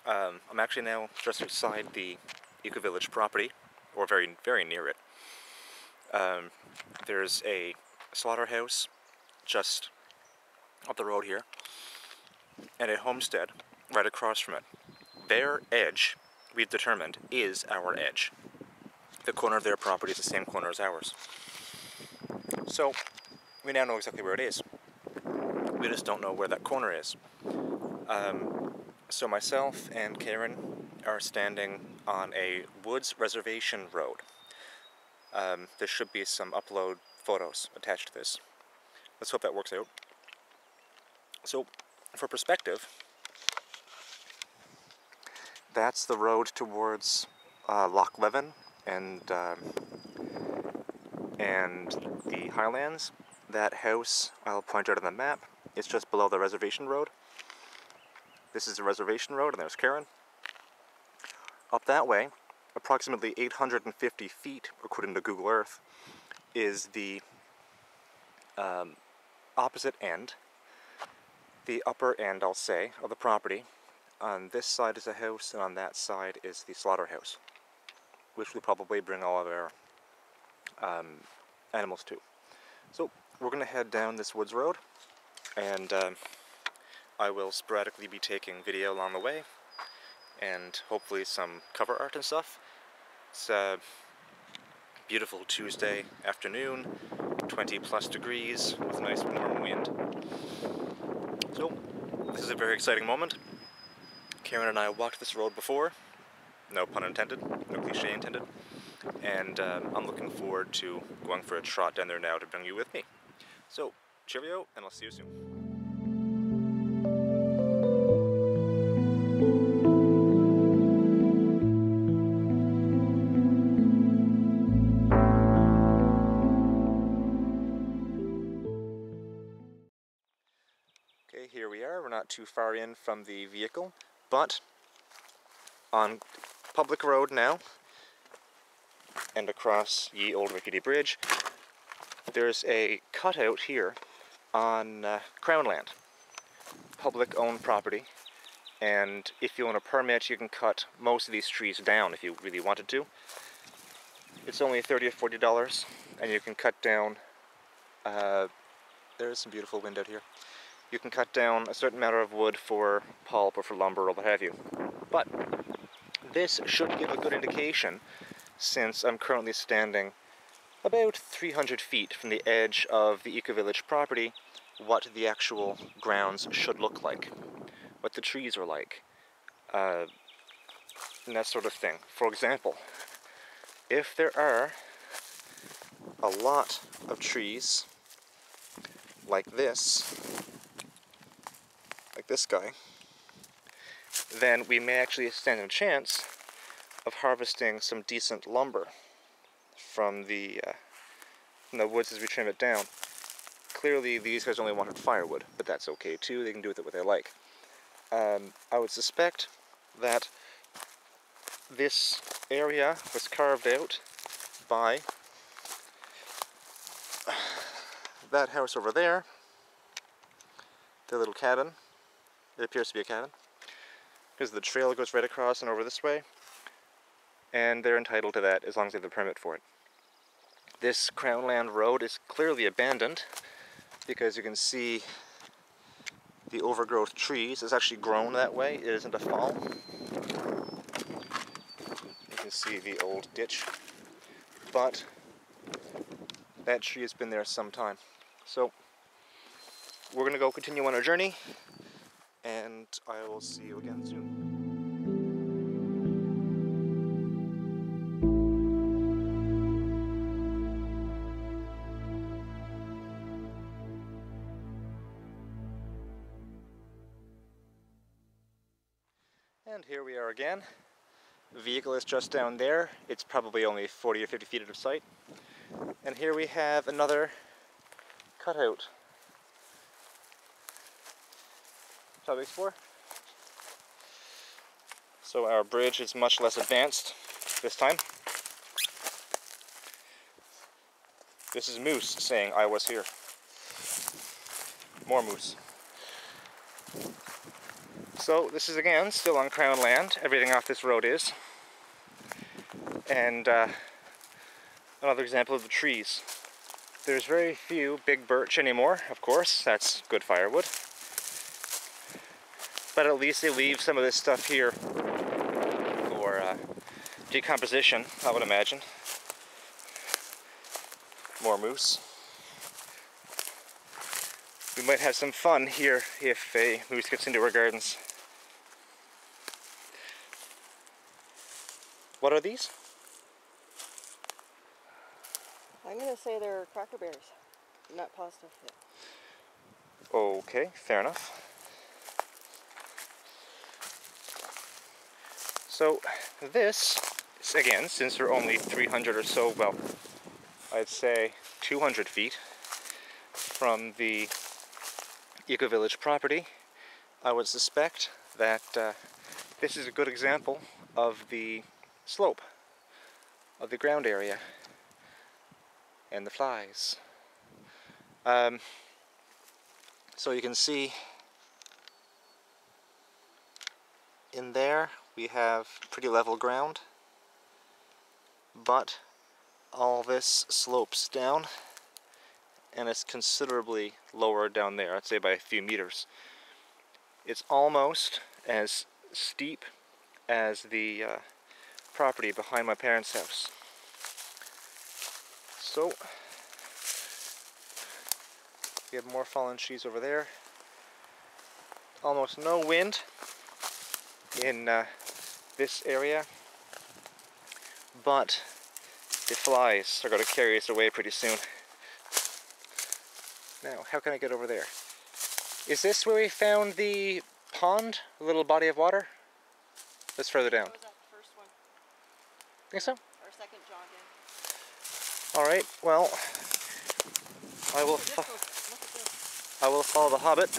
I'm actually now just outside the Ecovillage property, or very, very near it. There's a slaughterhouse just up the road here, and a homestead right across from it. Their edge, we've determined, is our edge. The corner of their property is the same corner as ours. So, we now know exactly where it is. We just don't know where that corner is. So myself and Karen are standing on a woods reservation road. There should be some upload photos attached to this. Let's hope that works out. So, for perspective, that's the road towards Loch Leven and the Highlands. That house, I'll point out on the map, is just below the reservation road. This is the reservation road, and there's Karen. Up that way, approximately 850 feet, according to Google Earth, is the opposite end, the upper end, I'll say, of the property. On this side is a house, and on that side is the slaughterhouse, which will probably bring all of our animals to. So, we're going to head down this woods road, and I will sporadically be taking video along the way, and hopefully some cover art and stuff. It's a beautiful Tuesday afternoon, 20 plus degrees, with a nice warm wind. So, this is a very exciting moment. Karen and I walked this road before, no pun intended, no cliche intended, and I'm looking forward to going for a trot down there now to bring you with me. So, cheerio, and I'll see you soon. Okay, here we are. We're not too far in from the vehicle, but on public road now, and across ye old rickety bridge, there's a cutout here on Crown land, public-owned property, and if you own a permit, you can cut most of these trees down if you really wanted to. It's only $30 or $40, and you can cut down, there's some beautiful wind out here. You can cut down a certain amount of wood for pulp or for lumber or what have you. But this should give a good indication, since I'm currently standing about 300 feet from the edge of the Ecovillage property, what the actual grounds should look like, what the trees are like, and that sort of thing. For example, if there are a lot of trees like this guy, then we may actually stand a chance of harvesting some decent lumber from the woods as we trim it down. Clearly these guys only wanted firewood, but that's okay too, they can do with it what they like. I would suspect that this area was carved out by that house over there, the little cabin. It appears to be a cabin, because the trail goes right across and over this way, and they're entitled to that as long as they have a permit for it. This Crown Land road is clearly abandoned, because you can see the overgrowth trees. It's actually grown that way, it isn't a fall. You can see the old ditch, but that tree has been there some time. So, we're going to go continue on our journey, and I will see you again soon. And here we are again. The vehicle is just down there. It's probably only 40 or 50 feet out of sight. And here we have another cutout. Shall we explore? So our bridge is much less advanced this time. This is Moose saying, "I was here." More moose. So this is again still on Crown land. Everything off this road is. And another example of the trees. There's very few big birch anymore, of course. That's good firewood. But at least they leave some of this stuff here for decomposition, I would imagine. More moose. We might have some fun here if a moose gets into our gardens. What are these? I'm going to say they're cracker bears. I'm not positive yet. Okay, fair enough. So this, again, since we're only 300 or so, well, I'd say 200 feet from the Ecovillage property, I would suspect that this is a good example of the slope of the ground area and the flies. So you can see in there we have pretty level ground, but all this slopes down and it's considerably lower down there, I'd say by a few meters. It's almost as steep as the property behind my parents' house. So we have more fallen trees over there. Almost no wind in this area, but the flies are going to carry us away pretty soon. Now, how can I get over there? Is this where we found the pond, a little body of water? That's further down. Or was that the first one? Think so? Our second jog in. All right. Well, I will follow the Hobbit.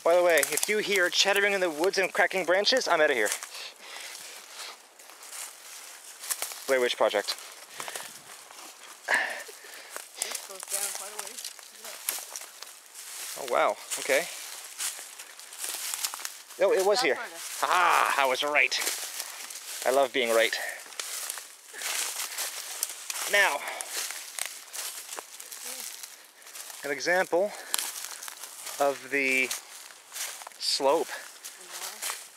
By the way, if you hear chattering in the woods and cracking branches, I'm out of here. Blair Witch Project. This goes down quite a ways. Oh wow, okay. Oh, it was here. Ah, I was right. I love being right. Now, an example of the slope,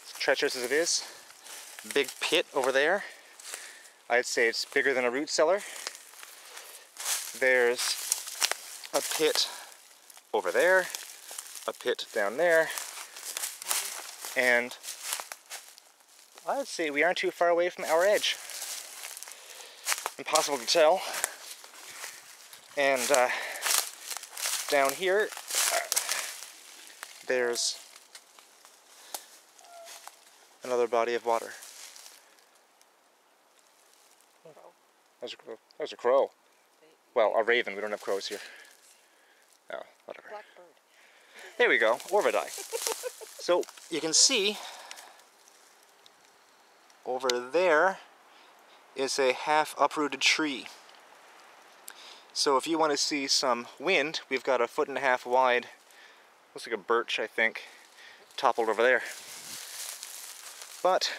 as treacherous as it is. Big pit over there. I'd say it's bigger than a root cellar. There's a pit over there, a pit down there, and I'd say we aren't too far away from our edge. Impossible to tell. And down here, there's another body of water. That was a crow. Well, a raven. We don't have crows here. Oh, whatever. Blackbird. There we go. Orvidae. So you can see over there is a half uprooted tree. So if you want to see some wind, we've got 1.5 feet wide, looks like a birch, I think, toppled over there. But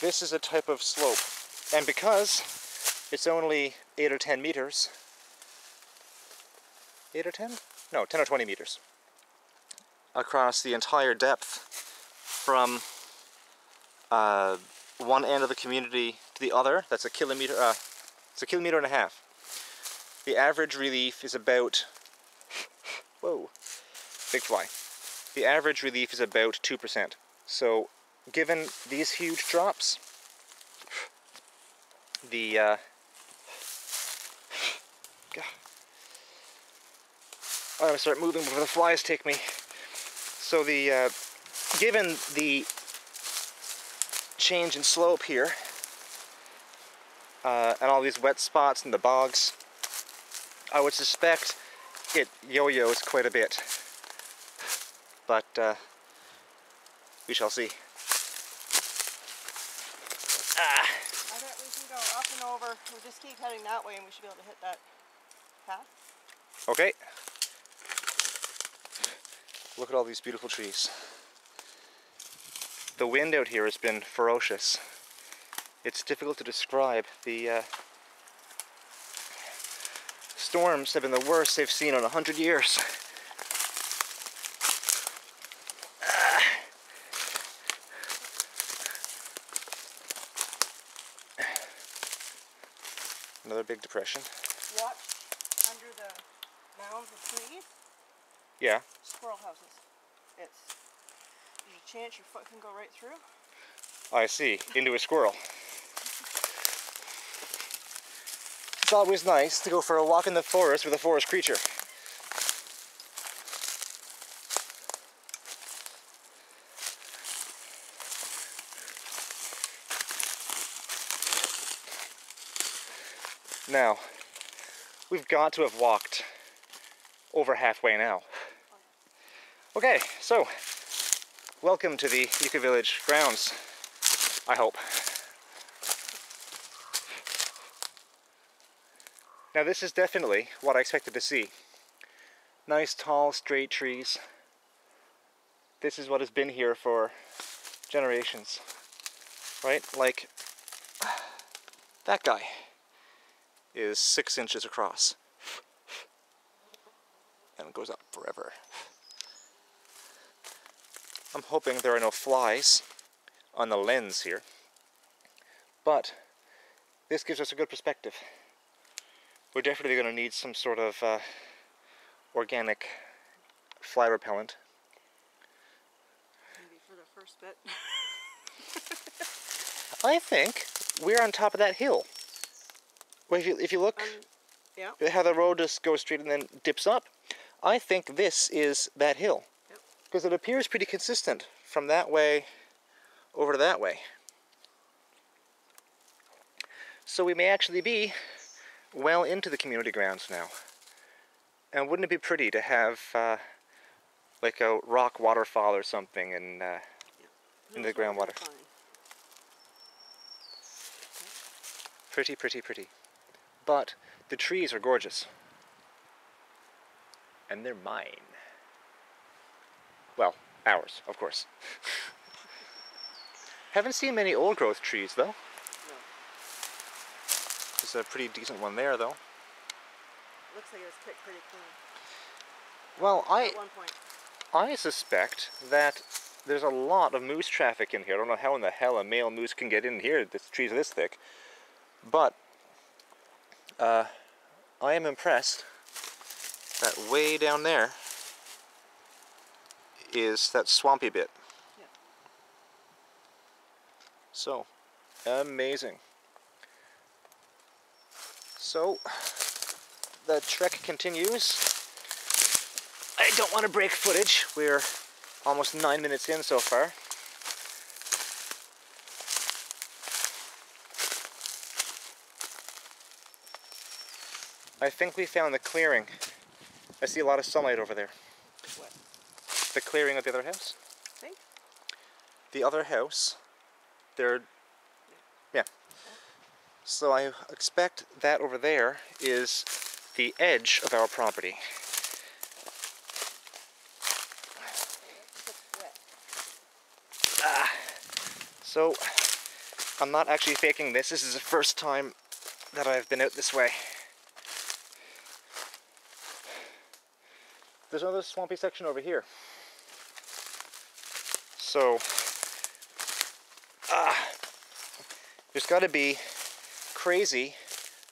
this is a type of slope, and because it's only 8 or 10 meters, 8 or 10? No, 10 or 20 meters across the entire depth from one end of the community to the other. That's a kilometer, it's 1.5 kilometers. The average relief is about, whoa, big fly. The average relief is about 2%. So given these huge drops, the I'm gonna start moving before the flies take me. So the given the change in slope here, and all these wet spots and the bogs, I would suspect it yo-yos quite a bit. But we shall see. I bet we can go up and over. We'll just keep heading that way and we should be able to hit that path. Okay. Look at all these beautiful trees. The wind out here has been ferocious. It's difficult to describe. The storms have been the worst they've seen in 100 years. Another big depression. Watch under the mounds of trees. Yeah. Squirrel houses. There's a chance your foot can go right through. I see. Into a squirrel. It's always nice to go for a walk in the forest with a forest creature. Now, we've got to have walked over halfway now. Okay, so welcome to the Ecovillage grounds, I hope. Now this is definitely what I expected to see. Nice, tall, straight trees. This is what has been here for generations, right? Like, that guy is 6 inches across and goes up forever. I'm hoping there are no flies on the lens here, but this gives us a good perspective. We're definitely going to need some sort of organic fly repellent. Maybe for the first bit. I think we're on top of that hill. Well, if you look, yeah. how the road just goes straight and then dips up, I think this is that hill. Yep. Because it appears pretty consistent from that way over to that way. So we may actually be well into the community grounds now. And wouldn't it be pretty to have like a rock waterfall or something in the groundwater? Pretty, pretty, pretty. But the trees are gorgeous. And they're mine. Well, ours, of course. Haven't seen many old growth trees though. No. There's a pretty decent one there though. Looks like it was picked pretty clean. Well, At one point. I suspect that there's a lot of moose traffic in here. I don't know how in the hell a male moose can get in here. This tree's this thick. But I am impressed that way down there is that swampy bit. Yeah. So, amazing. So, the trek continues. I don't want to break footage. We're almost 9 minutes in so far. I think we found the clearing. I see a lot of sunlight over there. What? The clearing of the other house. Think? The other house, yeah. So I expect that over there is the edge of our property. So I'm not actually faking this. This is the first time that I've been out this way. There's another swampy section over here. So, there's got to be crazy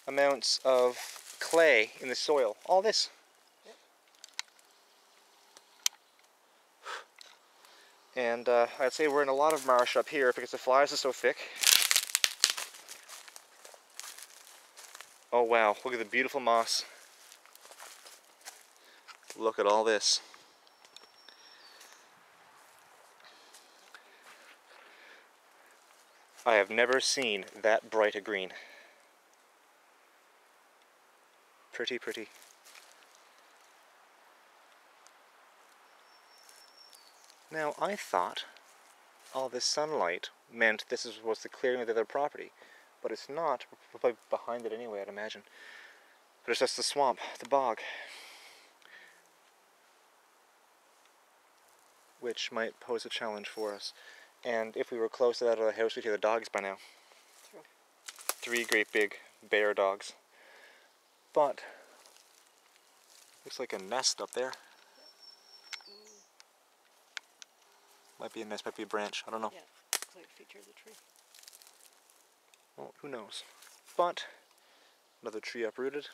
amounts of clay in the soil. All this. Yep. And I'd say we're in a lot of marsh up here because the flies are so thick. Oh wow, look at the beautiful moss. Look at all this. I have never seen that bright a green. Pretty, pretty. Now, I thought all this sunlight meant this was the clearing of the other property, but it's not. We're probably behind it anyway, I'd imagine. But it's just the swamp, the bog. which might pose a challenge for us. And if we were close to that other house, we'd hear the dogs by now. True. 3 great big bear dogs. But looks like a nest up there. Might be a nest, might be a branch, I don't know. Yeah, looks like a feature of the tree. Well, who knows? But another tree uprooted.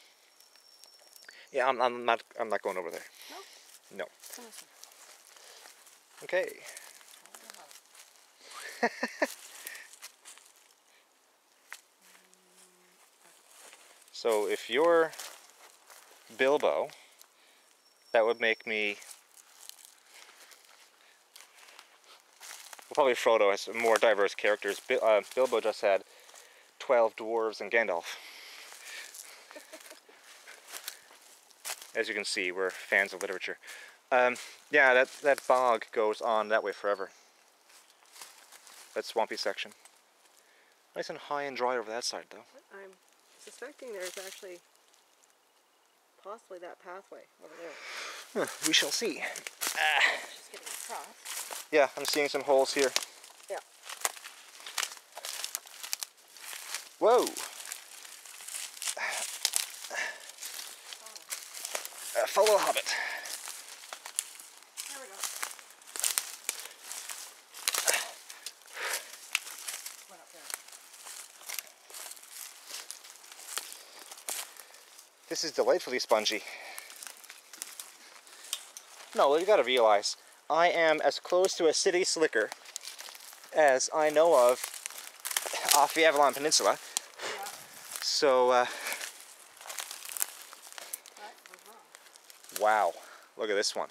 Yeah, I'm not going over there. No? No. Come this way. Okay. So if you're Bilbo, that would make me... Well, probably Frodo has more diverse characters. Bilbo just had 12 dwarves and Gandalf. As you can see, we're fans of literature. Yeah, that bog goes on that way forever. That swampy section. Nice and high and dry over that side, though. I'm suspecting there's actually possibly that pathway over there. We shall see. Just getting across. Yeah, I'm seeing some holes here. Yeah. Whoa! Follow the hobbit. There we go. Went up there. This is delightfully spongy. No, you gotta realize, I am as close to a city slicker as I know of off the Avalon Peninsula. Yeah. So, That was wrong. wow, look at this one.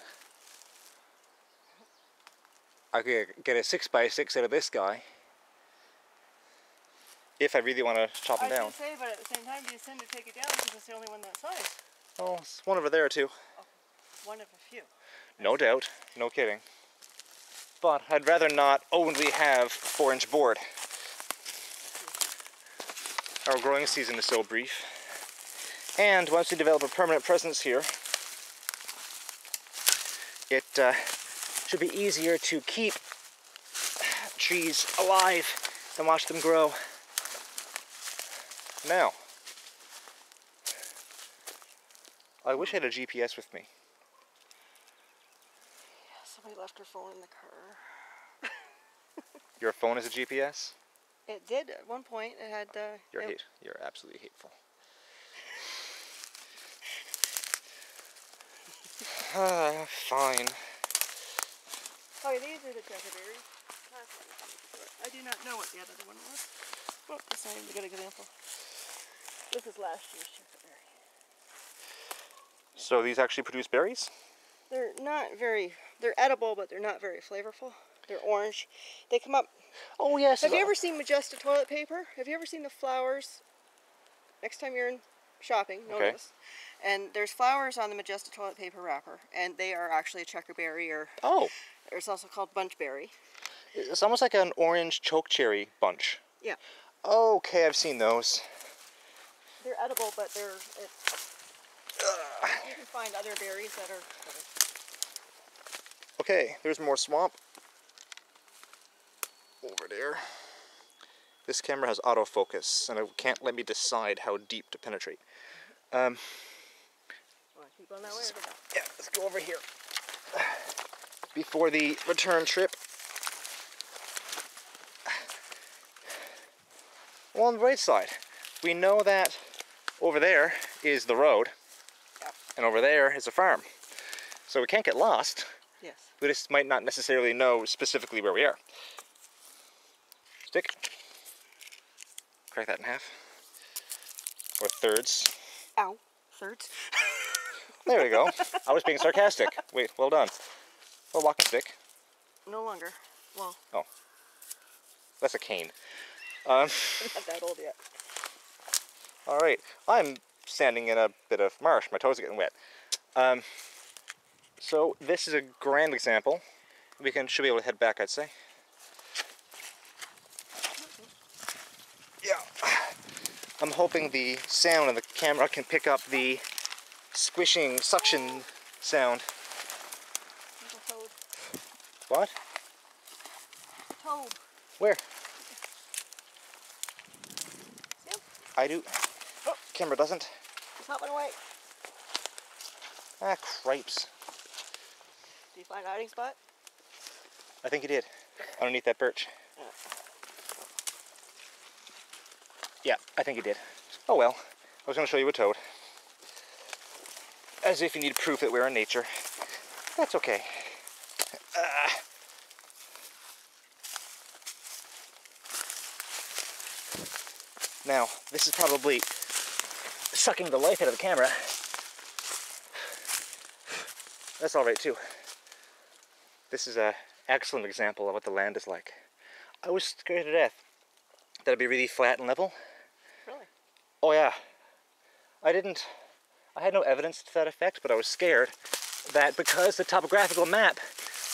I could get a 6x6 out of this guy if I really want to chop him down. I was going to say, but at the same time, do you tend to take it down because it's the only one that size? Oh, there's one over there too. Oh, one of a few. No doubt, no kidding. But I'd rather not only have 4-inch board. Our growing season is so brief. And once we develop a permanent presence here, it should be easier to keep trees alive and watch them grow. Now, I wish I had a GPS with me. Somebody left her phone in the car. Your phone is a GPS? It did at one point. It had. You're absolutely hateful. Fine. Oh, these are the checkerberries. I do not know what the other one was. Oh, that's not even a good example. This is last year's checkerberry. So these actually produce berries? They're not very. They're edible, but they're not very flavorful. They're orange. They come up. Oh yes. Have you ever seen Majesta toilet paper? Have you ever seen the flowers? Next time you're in shopping, notice. And there's flowers on the Majesta toilet paper wrapper, and they are actually a checkerberry, or it's also called bunchberry. It's almost like an orange chokecherry bunch. Yeah. Okay, I've seen those. They're edible, but you can find other berries that are better. Okay, there's more swamp. Over there. This camera has autofocus, and it can't let me decide how deep to penetrate. Want to keep going that way or go back? Yeah, let's go over here. Before the return trip. Well, on the right side, we know that over there is the road, and over there is a farm. So we can't get lost. Yes. We just might not necessarily know specifically where we are. Stick. Crack that in half. Or thirds. Ow. Thirds. There we go. I was being sarcastic. Wait, well done. Or walking stick. No longer. Well. Oh. That's a cane. I'm not that old yet. Alright. I'm standing in a bit of marsh. My toes are getting wet. So this is a grand example. We should be able to head back, I'd say. Yeah. I'm hoping the sound of the camera can pick up the squishing suction sound. What? Toad. Where? See him? I do. Oh, camera doesn't. He's hopping away. Ah, cripes. Did you find a hiding spot? I think he did. Underneath that birch. Yeah, I think he did. Oh well. I was going to show you a toad. As if you need proof that we're in nature. That's okay. Now, this is probably sucking the life out of the camera. That's alright too. This is an excellent example of what the land is like. I was scared to death that it'd be really flat and level. Really? Oh yeah. I had no evidence to that effect, but I was scared that because the topographical map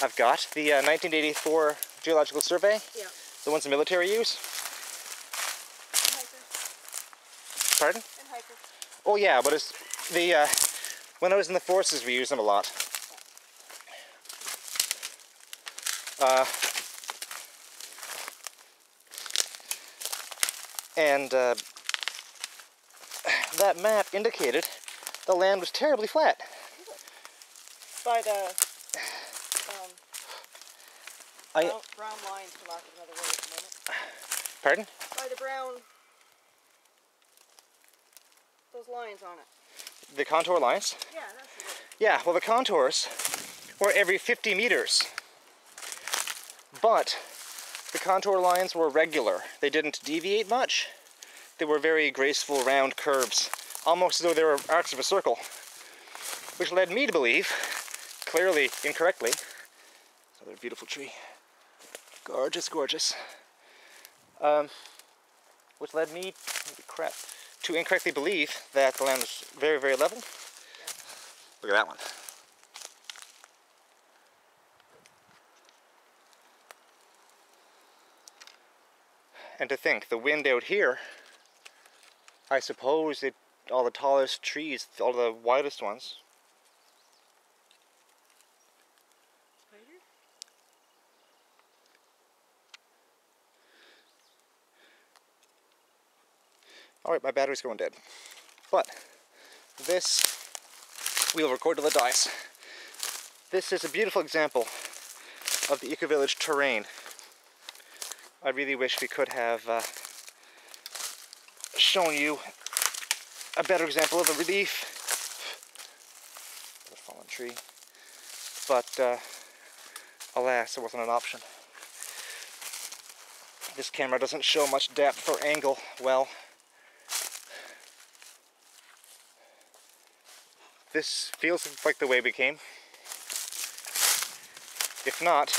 I've got, the 1984 Geological Survey, yeah. the ones the military use. And hikers. Pardon? And hikers. Oh yeah, but it's the when I was in the forces, we used them a lot. And that map indicated the land was terribly flat. By the brown lines, for lack of another word at the moment. Pardon? By the brown, those lines on it. The contour lines? Yeah, that's the word. Yeah, well the contours were every 50 meters. But the contour lines were regular. They didn't deviate much. They were very graceful, round curves, almost as though they were arcs of a circle, which led me to believe, clearly incorrectly, another beautiful tree, gorgeous, gorgeous, which led me, to incorrectly believe that the land was very, very level. Look at that one. And to think, the wind out here, I suppose all the tallest trees, all the widest ones. Alright, my battery's going dead. But this we'll record till it dies. This is a beautiful example of the Ecovillage terrain. I really wish we could have shown you a better example of the relief. A fallen tree. But alas, it wasn't an option. This camera doesn't show much depth or angle well. This feels like the way we came. If not,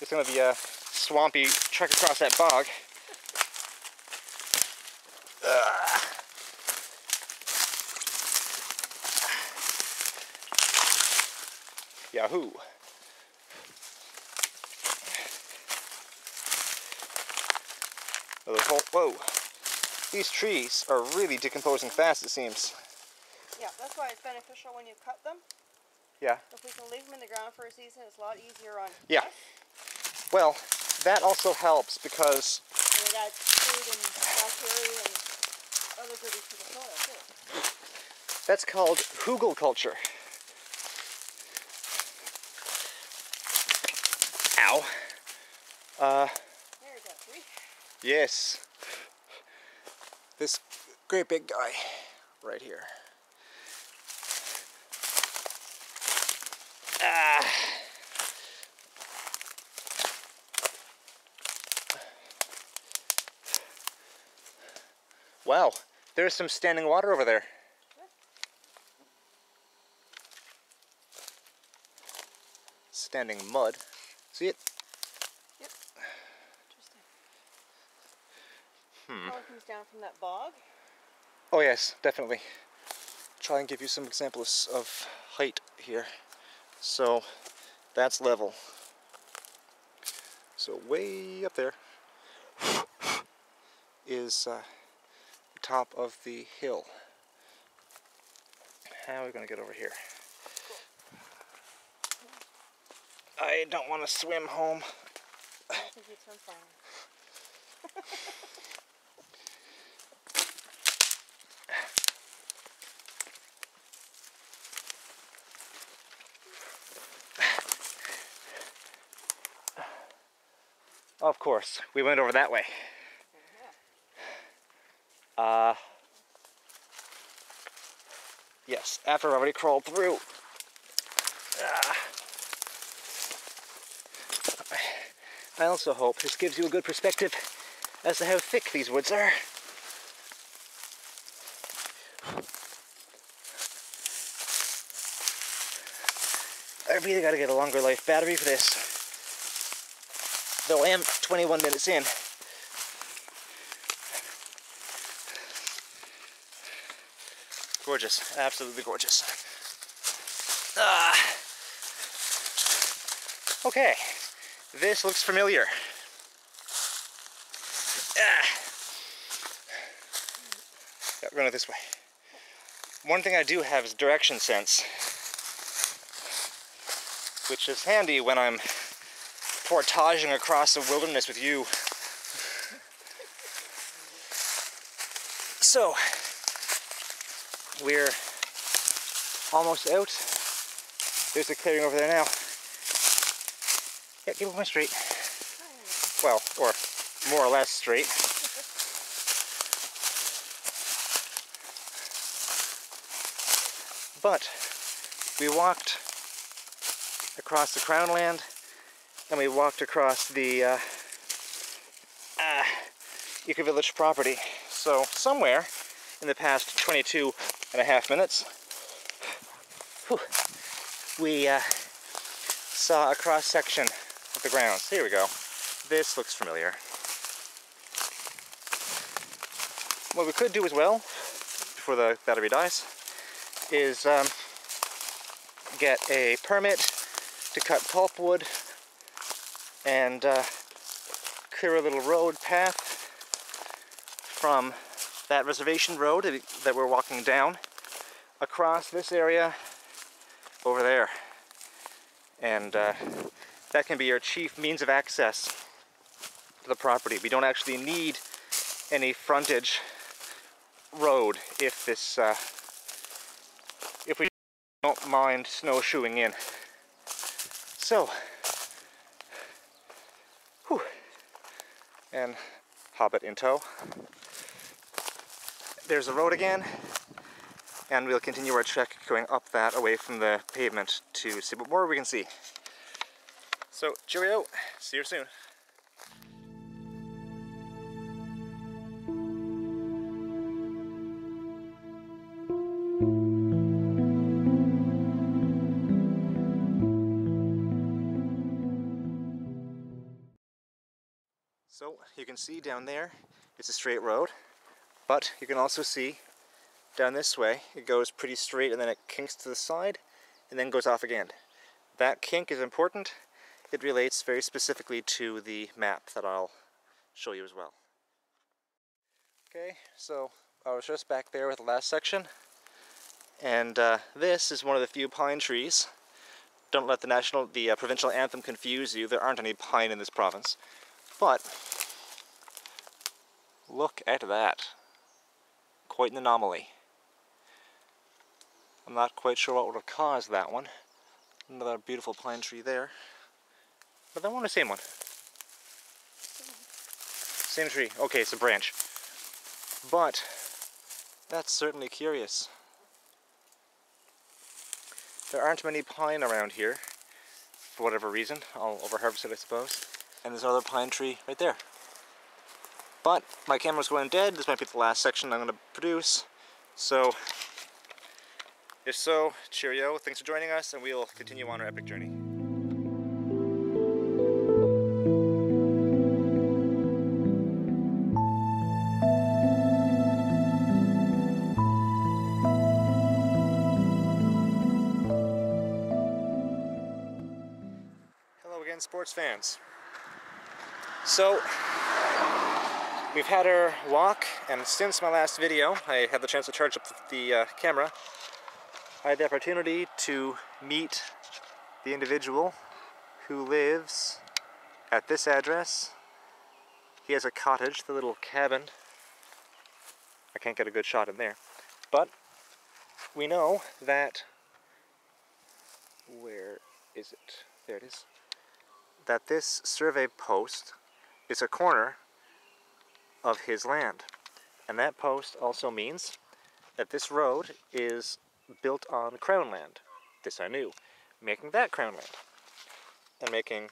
it's going to be a swampy trek across that bog. Yahoo! Whoa! These trees are really decomposing fast, it seems. Yeah, that's why it's beneficial when you cut them. Yeah. If we can leave them in the ground for a season, it's a lot easier on Yeah. us. Well, that also helps because and it adds food and bacteria and other goodies to the soil too. that's called hugelkultur. Ow. There's that tree. Yes. This great big guy right here. Wow, there's some standing water over there. Yeah. Standing mud. See it? Yep. Interesting. Water comes down from that bog. Oh yes, definitely. Try and give you some examples of height here. So that's level. So way up there is the top of the hill. How are we going to get over here? I don't want to swim home. I don't think you'd swim far. Of course, we went over that way. Yes, after I already crawled through. I also hope this gives you a good perspective as to how thick these woods are. I really gotta get a longer life battery for this. Though I am 21 minutes in. Gorgeous, absolutely gorgeous. Okay, this looks familiar. Yeah, run it this way. One thing I do have is direction sense, which is handy when I'm portaging across the wilderness with you. So, we're almost out. There's a clearing over there now. Yeah, keep going straight. Well, or more or less straight. But we walked across the Crown Land, and we walked across the Ecovillage property. So somewhere in the past 22.5 minutes, we saw a cross section of the grounds. Here we go. This looks familiar. What we could do as well, before the battery dies, is get a permit to cut pulpwood and clear a little road path from that reservation road that we're walking down across this area over there. And that can be our chief means of access to the property. We don't actually need any frontage road if this if we don't mind snowshoeing in. So, and Hobbit in tow. There's the road again, and we'll continue our trek going up that away from the pavement to see what more we can see. So, cheerio, see you soon. So you can see down there, it's a straight road, but you can also see down this way, it goes pretty straight and then it kinks to the side and then goes off again. That kink is important. It relates very specifically to the map that I'll show you as well. Okay, so I was just back there with the last section, and this is one of the few pine trees. Don't let the provincial anthem confuse you. There aren't any pine in this province. But look at that. Quite an anomaly. I'm not quite sure what would have caused that one. Another beautiful pine tree there. But that one the same one. Same tree. Okay, it's a branch. But that's certainly curious. There aren't many pine around here, for whatever reason. I'll overharvest it, I suppose. And there's another pine tree right there. But my camera's going dead. This might be the last section I'm going to produce. So, if so, cheerio. Thanks for joining us, and we'll continue on our epic journey. Hello again, sports fans. So, we've had our walk, and since my last video, I had the chance to charge up the camera. I had the opportunity to meet the individual who lives at this address. He has a cottage, the little cabin. I can't get a good shot in there. But we know that, where is it? There it is. That this survey post is a corner of his land. And that post also means that this road is built on Crown land. This I knew. Making that Crown land. And making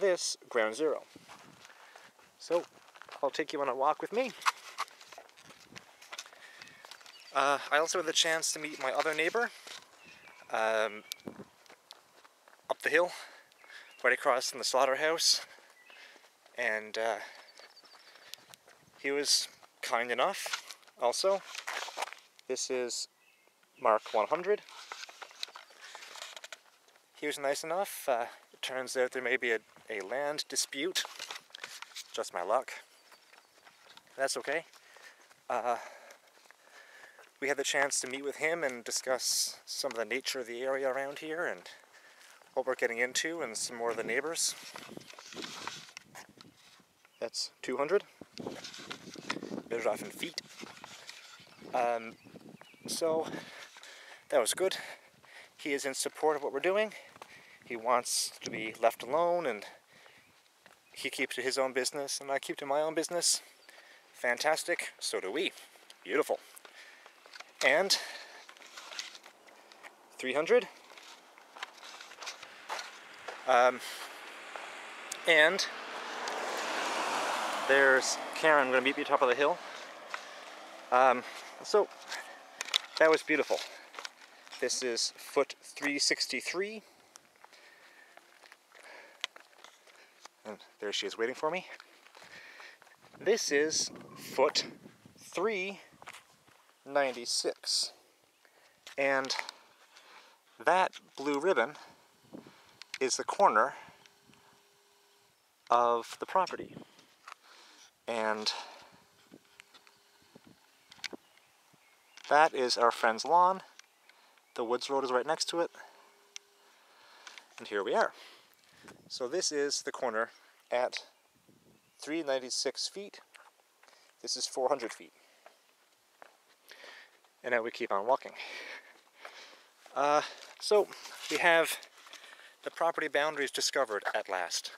this Ground Zero. So, I'll take you on a walk with me. I also had the chance to meet my other neighbor up the hill, right across from the slaughterhouse, and he was kind enough also. This is Mark 100. He was nice enough. It turns out there may be a land dispute. Just my luck. That's okay. We had the chance to meet with him and discuss some of the nature of the area around here and what we're getting into and some more of the neighbors. That's 200. Measured off in feet. So that was good. He is in support of what we're doing. He wants to be left alone, and he keeps to his own business and I keep to my own business. Fantastic. So do we. Beautiful. And 300. And there's Karen going to meet me top of the hill. So that was beautiful. This is foot 363. And there she is waiting for me. This is foot 396. And that blue ribbon is the corner of the property. And that is our friend's lawn. The woods road is right next to it. And here we are. So this is the corner at 396 feet. This is 400 feet. And now we keep on walking. So we have the property boundaries discovered at last.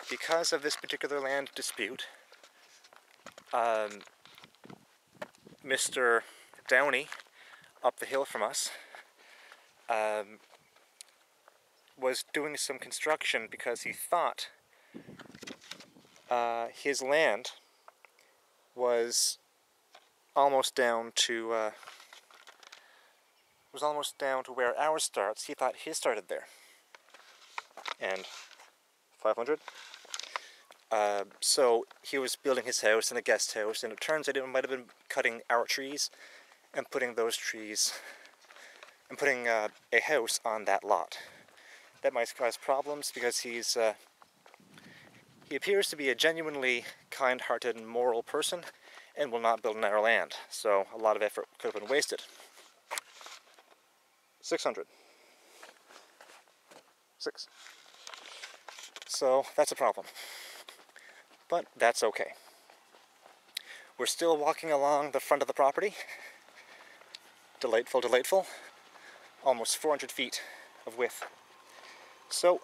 Because of this particular land dispute, Mr. Downey, up the hill from us, was doing some construction because he thought his land was almost down to where ours starts. He thought his started there. And 500. So he was building his house and a guest house, and it turns out it might have been cutting our trees and putting those trees and putting a house on that lot. That might cause problems because he appears to be a genuinely kind-hearted and moral person and will not build on our land. So a lot of effort could have been wasted. 600. 6. So that's a problem. But that's okay. We're still walking along the front of the property. Delightful, delightful. Almost 400 feet of width. So,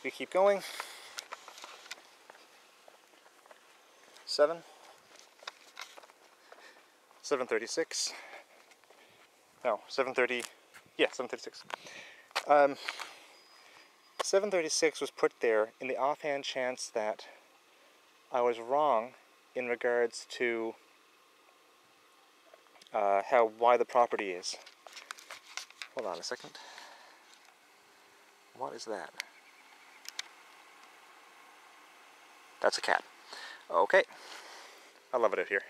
we keep going. 7. 736. No, 730. Yeah, 736. 736 was put there in the offhand chance that I was wrong in regards to how wide the property is. Hold on a second. What is that? That's a cat. Okay. I love it out here.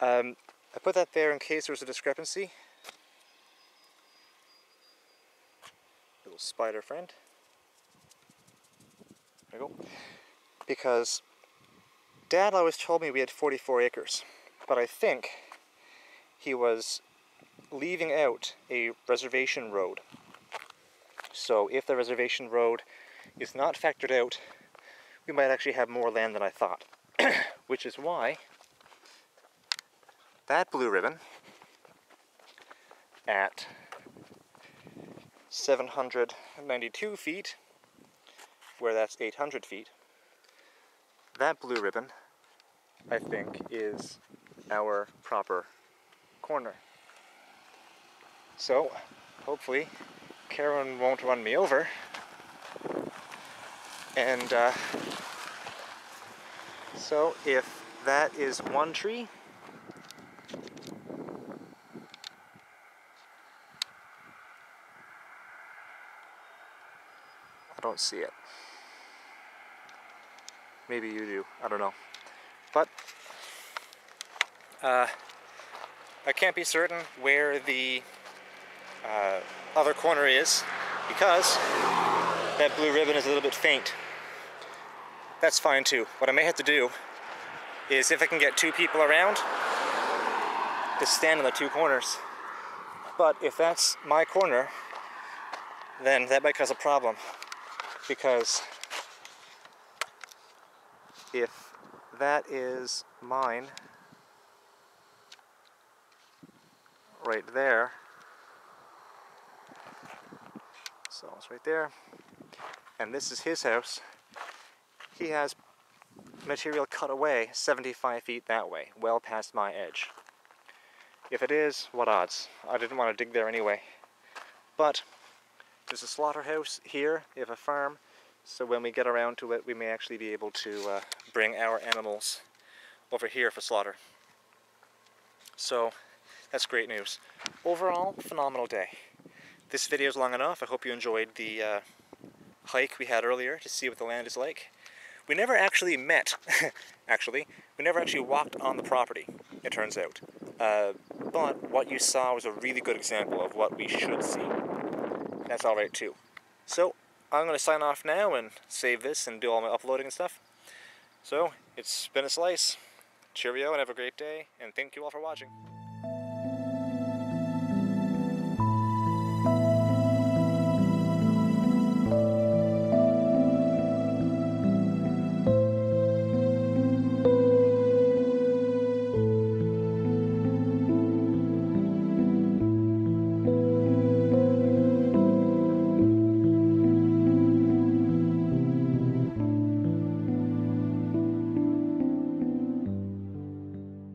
I put that there in case there was a discrepancy. Little spider friend. There we go. Because Dad always told me we had 44 acres, but I think he was leaving out a reservation road. So if the reservation road is not factored out, we might actually have more land than I thought. Which is why that blue ribbon at 792 feet, where that's 800 feet, that blue ribbon, I think, is our proper corner. So, hopefully, Karen won't run me over, and so if that is one tree, I don't see it. Maybe you do, I don't know. But I can't be certain where the other corner is because that blue ribbon is a little bit faint. That's fine too. What I may have to do is, if I can get two people around, to stand on the two corners. But if that's my corner, then that might cause a problem, because if that is mine right there, so it's right there, and this is his house, he has material cut away 75 feet that way, well past my edge. If it is, what odds? I didn't want to dig there anyway. But there's a slaughterhouse here, we have a farm, so when we get around to it, we may actually be able to bring our animals over here for slaughter. So that's great news. Overall, phenomenal day. This video is long enough. I hope you enjoyed the hike we had earlier to see what the land is like. We never actually met, actually. We never actually walked on the property, it turns out. But what you saw was a really good example of what we should see. That's alright too. So, I'm going to sign off now and save this and do all my uploading and stuff. So, it's been a slice. Cheerio and have a great day, and thank you all for watching.